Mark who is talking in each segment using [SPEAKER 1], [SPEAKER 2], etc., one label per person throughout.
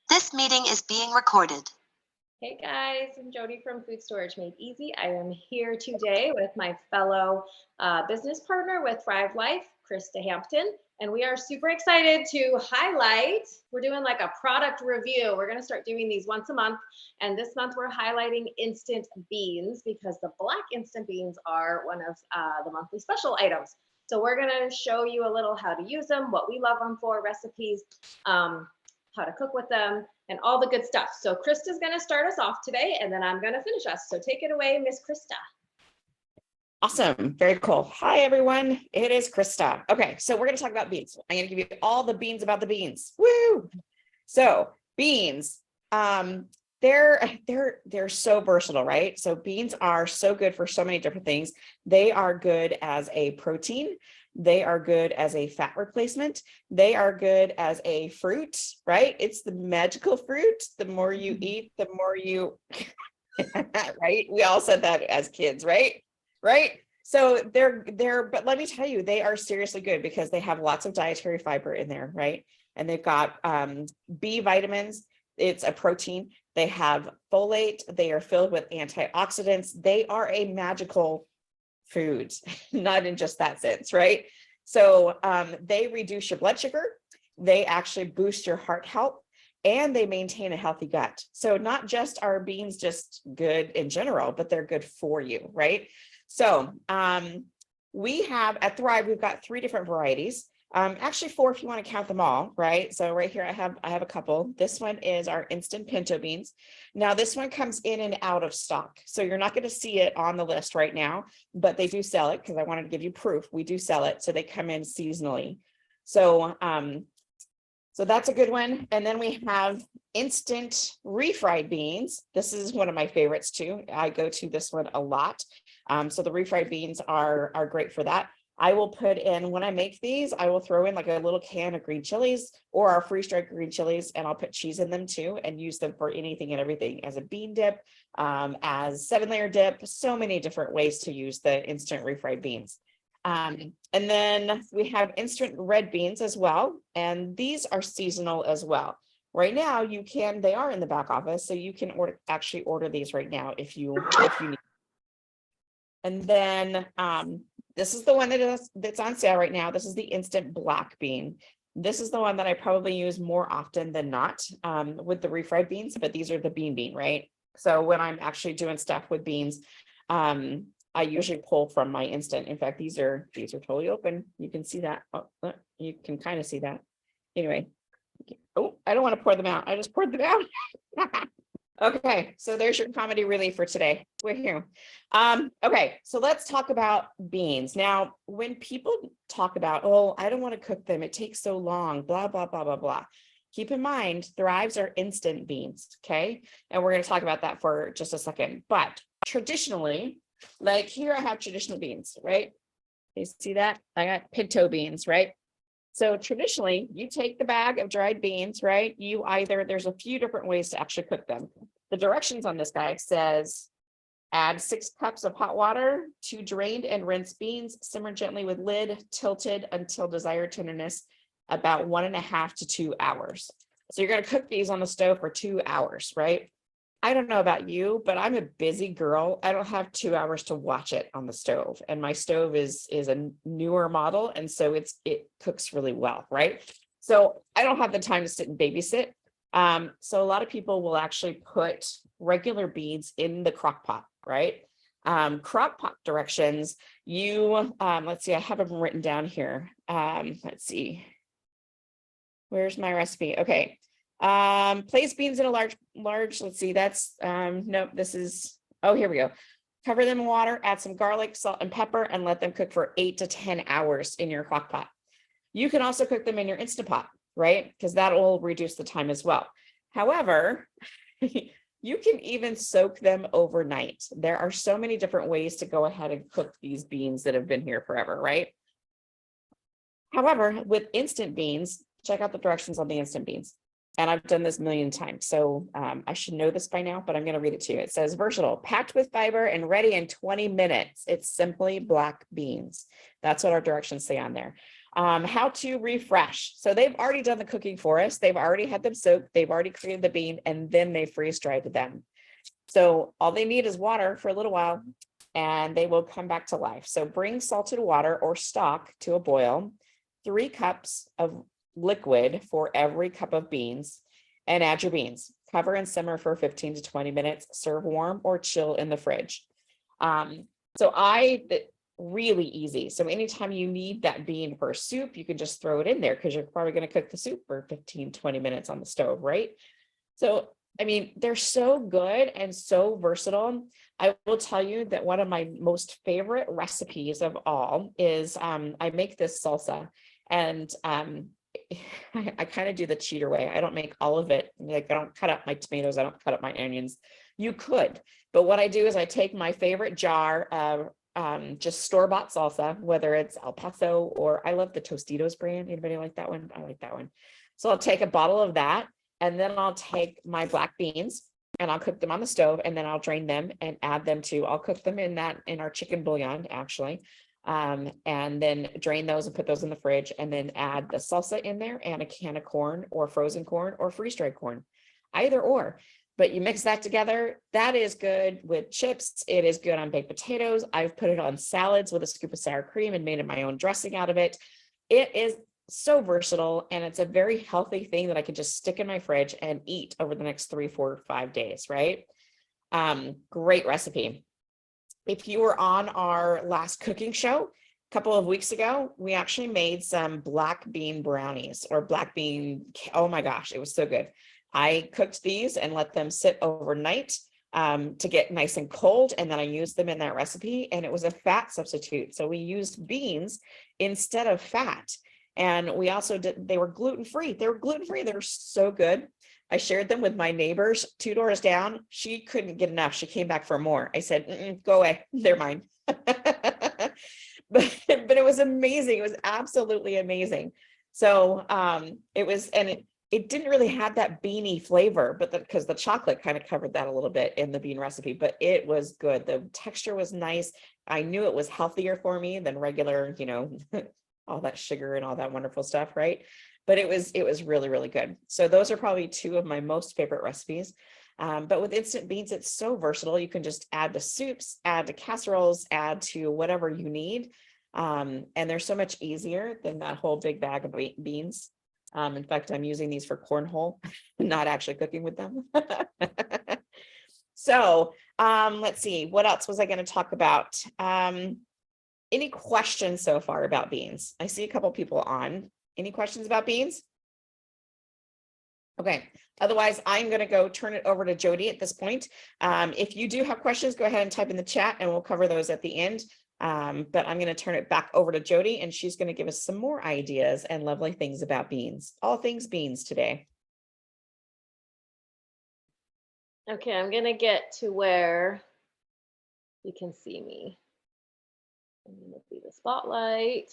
[SPEAKER 1] This meeting is being recorded.
[SPEAKER 2] Hey guys, I'm Jody from Food Storage Made Easy. I am here today with my fellow business partner with Thrive Life, Krista Hampton, and we are super excited to highlight, we're doing like a product review. We're gonna start doing these once a month, and this month we're highlighting instant beans because the black instant beans are one of the monthly special items. So we're gonna show you a little how to use them, what we love them for, recipes, how to cook with them, and all the good stuff. So Krista's going to start us off today, and then I'm going to finish us. So take it away, Miss Krista.
[SPEAKER 3] Awesome. Very cool. Hi, everyone. It is Krista. Okay, so we're going to talk about beans. I'm going to give you all the beans about the beans. Woo! So beans, they're so versatile, right? So beans are so good for so many different things. They are good as a protein. They are good as a fat replacement. They are good as a fruit, right? It's the magical fruit. The more you eat, the more you, right? We all said that as kids, right? Right? So but let me tell you, they are seriously good because they have lots of dietary fiber in there, right? And they've got B vitamins. It's a protein. They have folate. They are filled with antioxidants. They are a magical foods, not in just that sense, right? So they reduce your blood sugar, they actually boost your heart health, and they maintain a healthy gut. So not just are beans just good in general, but they're good for you, right? So we have at Thrive, we've got 3 different varieties. Actually 4 if you want to count them all, right? So right here I have a couple. This one is our instant pinto beans. Now this one comes in and out of stock, so you're not going to see it on the list right now, but they do sell it because I wanted to give you proof. We do sell it, so they come in seasonally. So so that's a good one. And then we have instant refried beans. This is one of my favorites too. I go to this one a lot. So the refried beans are great for that. I will put in, when I make these, I will throw in like a little can of green chilies or our freeze-dried green chilies, and I'll put cheese in them too and use them for anything and everything, as a bean dip, as 7-layer dip, so many different ways to use the instant refried beans. And then we have instant red beans as well, and these are seasonal as well. Right now, they are in the back office, so you can actually order these right now if you need. And then this is the one that's on sale right now. This is the instant black bean. This is the one that I probably use more often than not with the refried beans, but these are the bean, right? So when I'm actually doing stuff with beans, I usually pull from my instant. In fact, these are totally open. You can see that. Oh, you can kind of see that. Anyway, oh, I don't want to pour them out. I just poured them out. Okay, so there's your comedy relief for today. We're here. Okay, so let's talk about beans. Now, when people talk about, oh, I don't want to cook them, it takes so long, blah, blah, blah, blah, blah. Keep in mind, Thrives are instant beans, okay? And we're going to talk about that for just a second. But traditionally, like here I have traditional beans, right? You see that? I got pinto beans, right? So traditionally, you take the bag of dried beans, right? There's a few different ways to actually cook them. The directions on this guy says, add 6 cups of hot water to drained and rinsed beans, simmer gently with lid tilted until desired tenderness, about 1.5 to 2 hours. So you're going to cook these on the stove for 2 hours, right? I don't know about you, but I'm a busy girl. I don't have 2 hours to watch it on the stove. And my stove is a newer model. And so it cooks really well, right? So I don't have the time to sit and babysit. So a lot of people will actually put regular beans in the crock pot, right? Crock pot directions, let's see, I have them written down here. Let's see. Where's my recipe? Okay. Place beans in a large, let's see, that's, nope, this is, oh, here we go. Cover them in water, add some garlic, salt, and pepper, and let them cook for 8 to 10 hours in your crock pot. You can also cook them in your Instant Pot, right? Because that will reduce the time as well. However, you can even soak them overnight. There are so many different ways to go ahead and cook these beans that have been here forever, right? However, with instant beans, check out the directions on the instant beans. And I've done this a million times, so I should know this by now, but I'm going to read it to you. It says, versatile, packed with fiber and ready in 20 minutes. It's simply black beans. That's what our directions say on there. How to refresh. So they've already done the cooking for us. They've already had them soaked. They've already created the bean, and then they freeze dried them. So all they need is water for a little while, and they will come back to life. So bring salted water or stock to a boil, 3 cups of liquid for every cup of beans, and add your beans. Cover and simmer for 15 to 20 minutes. Serve warm or chill in the fridge. Really easy. So anytime you need that bean for soup, you can just throw it in there because you're probably going to cook the soup for 15, 20 minutes on the stove, right? So, I mean, they're so good and so versatile. I will tell you that one of my most favorite recipes of all is I make this salsa, and I kind of do the cheater way. I don't make all of it. Like, I don't cut up my tomatoes. I don't cut up my onions. You could, but what I do is I take my favorite jar of just store-bought salsa, whether it's El Paso or I love the Tostitos brand. Anybody like that one? I like that one. So I'll take a bottle of that, and then I'll take my black beans and I'll cook them on the stove, and then I'll drain them and add them to, I'll cook them in our chicken bouillon, actually. And then drain those and put those in the fridge, and then add the salsa in there and a can of corn or frozen corn or freeze-dried corn, either or. But you mix that together. That is good with chips. It is good on baked potatoes. I've put it on salads with a scoop of sour cream and made my own dressing out of it. It is so versatile, and it's a very healthy thing that I could just stick in my fridge and eat over the next 3, 4, 5 days, right? Great recipe. If you were on our last cooking show a couple of weeks ago, we actually made some black bean brownies or black bean. Oh my gosh, it was so good. I cooked these and let them sit overnight to get nice and cold. And then I used them in that recipe, and it was a fat substitute. So we used beans instead of fat. And we also they were gluten-free. They were gluten-free. They were so good. I shared them with my neighbors 2 doors down. She couldn't get enough. She came back for more. I said, go away. They're mine. but it was amazing. It was absolutely amazing. So it didn't really have that beany flavor, but because the chocolate kind of covered that a little bit in the bean recipe, but it was good. The texture was nice. I knew it was healthier for me than regular, all that sugar and all that wonderful stuff, right? But it was really, really good. So those are probably 2 of my most favorite recipes. But with instant beans, it's so versatile. You can just add to soups, add to casseroles, add to whatever you need. And they're so much easier than that whole big bag of beans. In fact, I'm using these for cornhole, not actually cooking with them. So let's see, what else was I going to talk about? Any questions so far about beans? I see a couple people on. Any questions about beans? Okay, otherwise I'm going to go turn it over to Jody at this point. If you do have questions, go ahead and type in the chat and we'll cover those at the end. But I'm going to turn it back over to Jody, and she's going to give us some more ideas and lovely things about beans. All things beans today.
[SPEAKER 2] Okay, I'm going to get to where you can see me. I'm going to be the spotlight.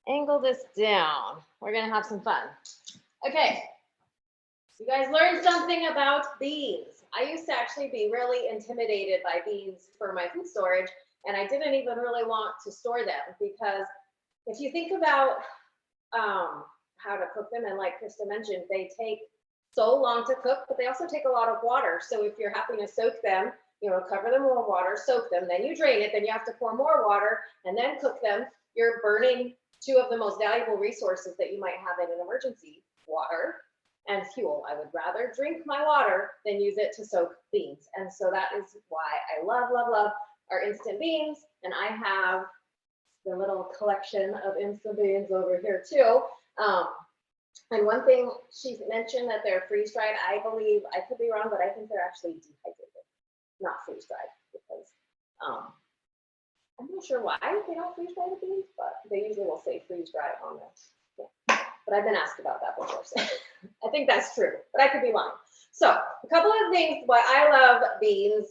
[SPEAKER 2] Angle this down. We're going to have some fun. Okay, you guys learned something about beans. I used to actually be really intimidated by beans for my food storage, and I didn't even really want to store them, because if you think about how to cook them, and like Krista mentioned, they take so long to cook, but they also take a lot of water. So if you're having to soak them, cover them with water, soak them, then you drain it, then you have to pour more water and then cook them. You're burning 2 of the most valuable resources that you might have in an emergency: water and fuel. I would rather drink my water than use it to soak beans. And so that is why I love, love, love our instant beans. And I have the little collection of instant beans over here too. And one thing she mentioned that they're freeze-dried. I believe, I could be wrong, but I think they're actually dehydrated, not freeze-dried, because I'm not sure why they don't freeze-dry the beans, but they usually will say freeze-dry on it. Yeah. But I've been asked about that before, so I think that's true, but I could be wrong. So a couple of things why I love beans,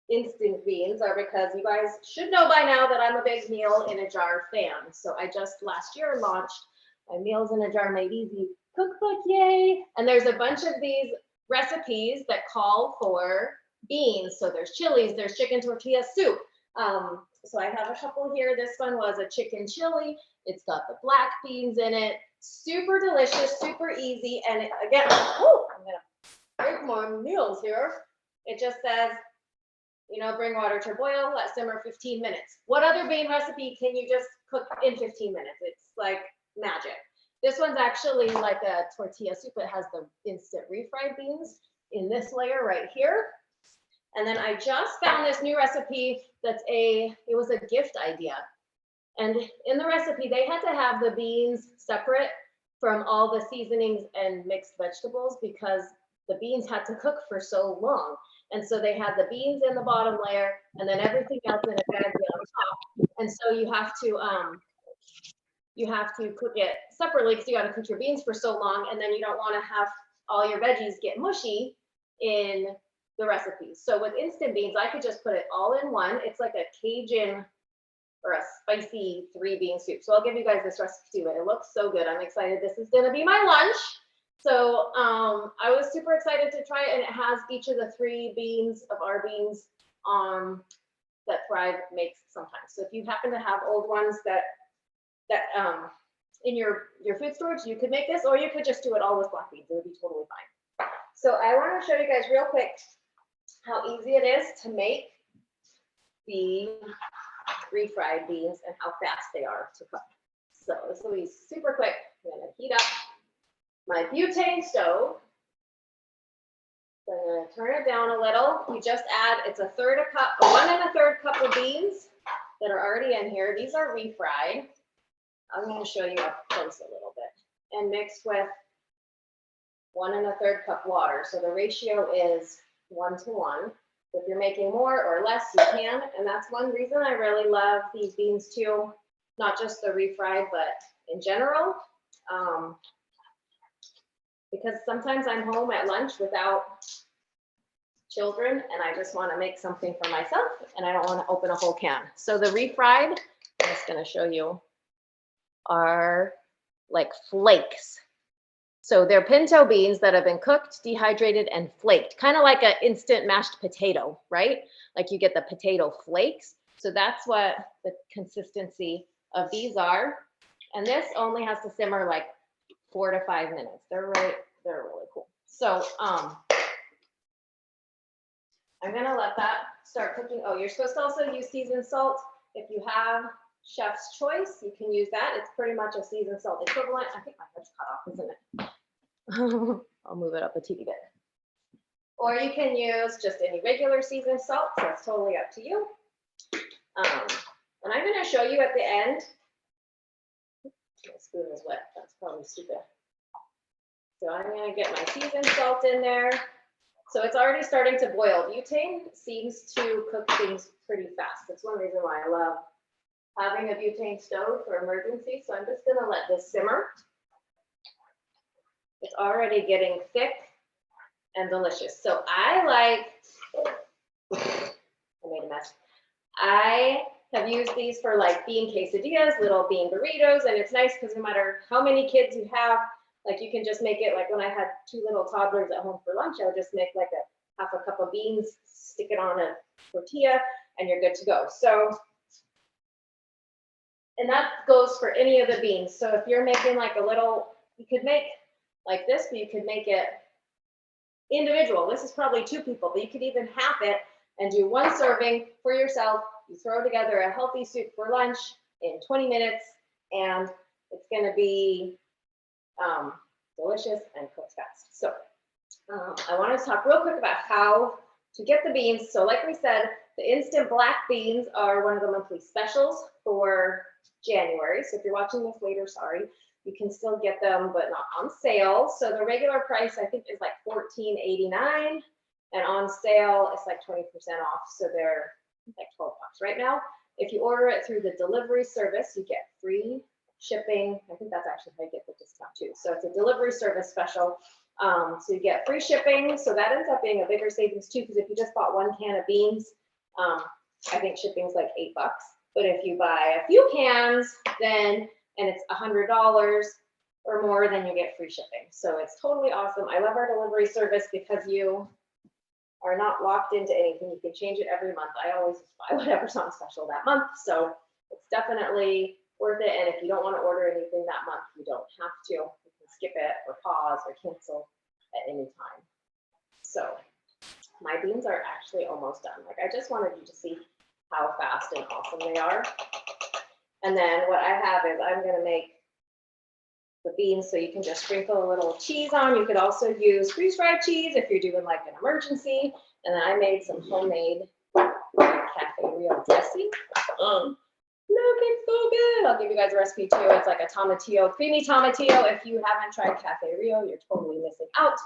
[SPEAKER 2] instant beans, are because you guys should know by now that I'm a big meal in a jar fan. So I just last year launched my Meals in a Jar Made Easy cookbook, yay! And there's a bunch of these recipes that call for beans. So there's chilies, there's chicken tortilla soup, So I have a couple here. This one was a chicken chili. It's got the black beans in it. Super delicious, super easy. And again, oh, I'm gonna break more meals here. It just says, you know, bring water to boil, let simmer 15 minutes. What other bean recipe can you just cook in 15 minutes? It's like magic. This one's actually like a tortilla soup. It has the instant refried beans in this layer right here. And then I just found this new recipe it was a gift idea. And in the recipe, they had to have the beans separate from all the seasonings and mixed vegetables because the beans had to cook for so long. And so they had the beans in the bottom layer and then everything else in a bag on top. And so you have to cook it separately because you got to cook your beans for so long, and then you don't want to have all your veggies get mushy in the recipe. So with instant beans, I could just put it all in one. It's like a Cajun or a spicy 3-bean soup. So I'll give you guys this recipe too. It looks so good. I'm excited. This is gonna be my lunch. So I was super excited to try it, and it has each of the 3 beans of our beans that Thrive makes sometimes. So if you happen to have old ones that in your food storage, you could make this, or you could just do it all with black beans. It would be totally fine. So I want to show you guys real quick how easy it is to make the refried beans and how fast they are to cook. So this will be super quick. I'm going to heat up my butane stove. So I'm going to turn it down a little. You just add, it's 1 1/3 cup of beans that are already in here. These are refried. I'm going to show you up close a little bit, and mix with 1 1/3 cup water. So the ratio is 1 to 1. If you're making more or less, you can. And that's one reason I really love these beans too, not just the refried, but in general. Because sometimes I'm home at lunch without children and I just want to make something for myself and I don't want to open a whole can. So the refried, I'm just going to show you, are like flakes. So they're pinto beans that have been cooked, dehydrated, and flaked, kind of like an instant mashed potato, right? Like you get the potato flakes. So that's what the consistency of these are. And this only has to simmer like 4 to 5 minutes. They're really cool. So I'm gonna let that start cooking. Oh, you're supposed to also use seasoned salt. If you have Chef's Choice, you can use that. It's pretty much a seasoned salt equivalent. I think my head's cut off, isn't it? I'll move it up a teeny bit. Or you can use just any regular seasoned salt, so it's totally up to you. And I'm going to show you at the end. My spoon is wet, that's probably stupid. So I'm going to get my seasoned salt in there. So it's already starting to boil. Butane seems to cook things pretty fast. That's one reason why I love having a butane stove for emergency. So I'm just going to let this simmer. It's already getting thick and delicious. So I made a mess. I have used these for like bean quesadillas, little bean burritos, and it's nice because no matter how many kids you have, like you can just make it, like when I had 2 little toddlers at home for lunch, I would just make like a half a cup of beans, stick it on a tortilla, and you're good to go. So, and that goes for any of the beans. So if you're making like a little, you could make like this, but you could make it individual. This is probably 2 people, but you could even half it and do 1 serving for yourself. You throw together a healthy soup for lunch in 20 minutes, and it's going to be delicious and cooked fast. So I want to talk real quick about how to get the beans. So like we said, the instant black beans are one of the monthly specials for January. So if you're watching this later, sorry, you can still get them, but not on sale. So the regular price, I think, is like $14.89, and on sale, it's like 20% off. So they're like $12 right now. If you order it through the delivery service, you get free shipping. I think that's actually how you get the discount too. So it's a delivery service special. So you get free shipping. So that ends up being a bigger savings too, because if you just bought 1 can of beans, I think shipping's like $8. But if you buy a few cans, then and it's $100 or more, then you get free shipping. So it's totally awesome. I love our delivery service because you are not locked into anything. You can change it every month. I always buy whatever's on special that month. So it's definitely worth it. And if you don't want to order anything that month, you don't have to. You can skip it or pause or cancel at any time. So my beans are actually almost done. Like, I just wanted you to see how fast and awesome they are. And then what I have is I'm going to make the beans, so you can just sprinkle a little cheese on. You could also use freeze-dried cheese if you're doing like an emergency. And then I made some homemade Cafe Rio dressing. Look, it's so good. I'll give you guys a recipe too. It's like a tomatillo, creamy tomatillo. If you haven't tried Cafe Rio, you're totally missing out.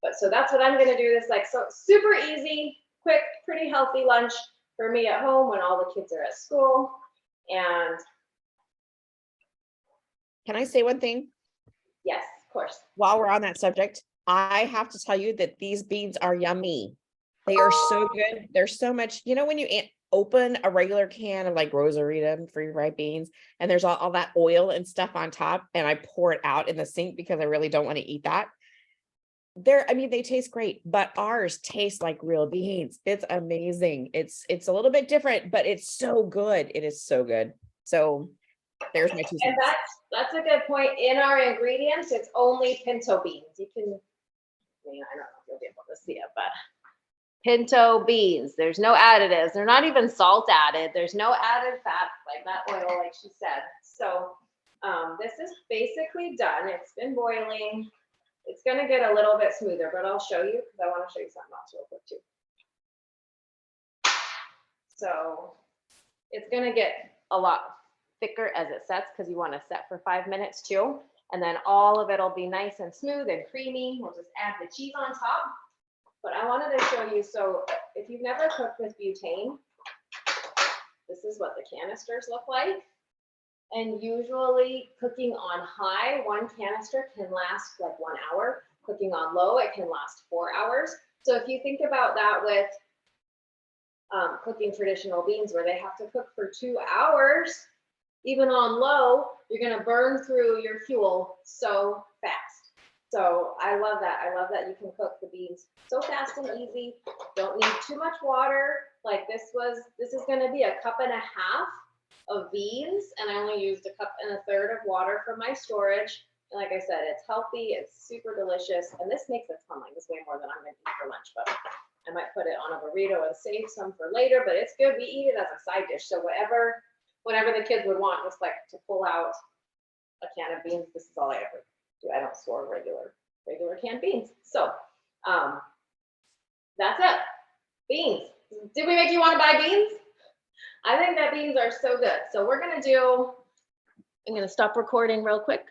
[SPEAKER 2] But so that's what I'm gonna do. This like so super easy, quick, pretty healthy lunch for me at home when all the kids are at school. And
[SPEAKER 3] Can I say one thing?
[SPEAKER 2] yes, of course.
[SPEAKER 3] While we're on that subject, I have to tell you that these beans are yummy. They are so good. There's so much, when you open a regular can of like Rosarita free-fried beans and there's all that oil and stuff on top, and I pour it out in the sink because I really don't want to eat that. They taste great, but ours taste like real beans. It's amazing. It's a little bit different, but it's so good. It is so good. So there's my 2 cents.
[SPEAKER 2] And that's a good point. In our ingredients, it's only pinto beans. You can, I don't know if you'll be able to see it, but pinto beans. There's no additives. They're not even salt added. There's no added fat like that oil, like she said. So this is basically done. It's been boiling. It's going to get a little bit smoother, but I'll show you because I want to show you something else real quick too. So it's going to get a lot thicker as it sets because you want to set for 5 minutes too. And then all of it will be nice and smooth and creamy. We'll just add the cheese on top. But I wanted to show you, so if you've never cooked with butane, this is what the canisters look like. And usually cooking on high, one canister can last like 1 hour. Cooking on low, it can last 4 hours. So if you think about that with cooking traditional beans where they have to cook for 2 hours, even on low, you're gonna burn through your fuel so fast. So I love that. I love that you can cook the beans so fast and easy. Don't need too much water. Like this is gonna be 1.5 cups of beans, and I only used 1.33 cups of water for my storage. And like I said, it's healthy, it's super delicious, and this makes a ton. Like this way more than I'm gonna eat for lunch, but I might put it on a burrito and save some for later. But it's good. We eat it as a side dish. So whenever the kids would want, just like to pull out a can of beans, this is all I ever do. I don't store regular canned beans. So that's it. Beans. Did we make you want to buy beans? I think that beans are so good. So I'm gonna stop recording real quick.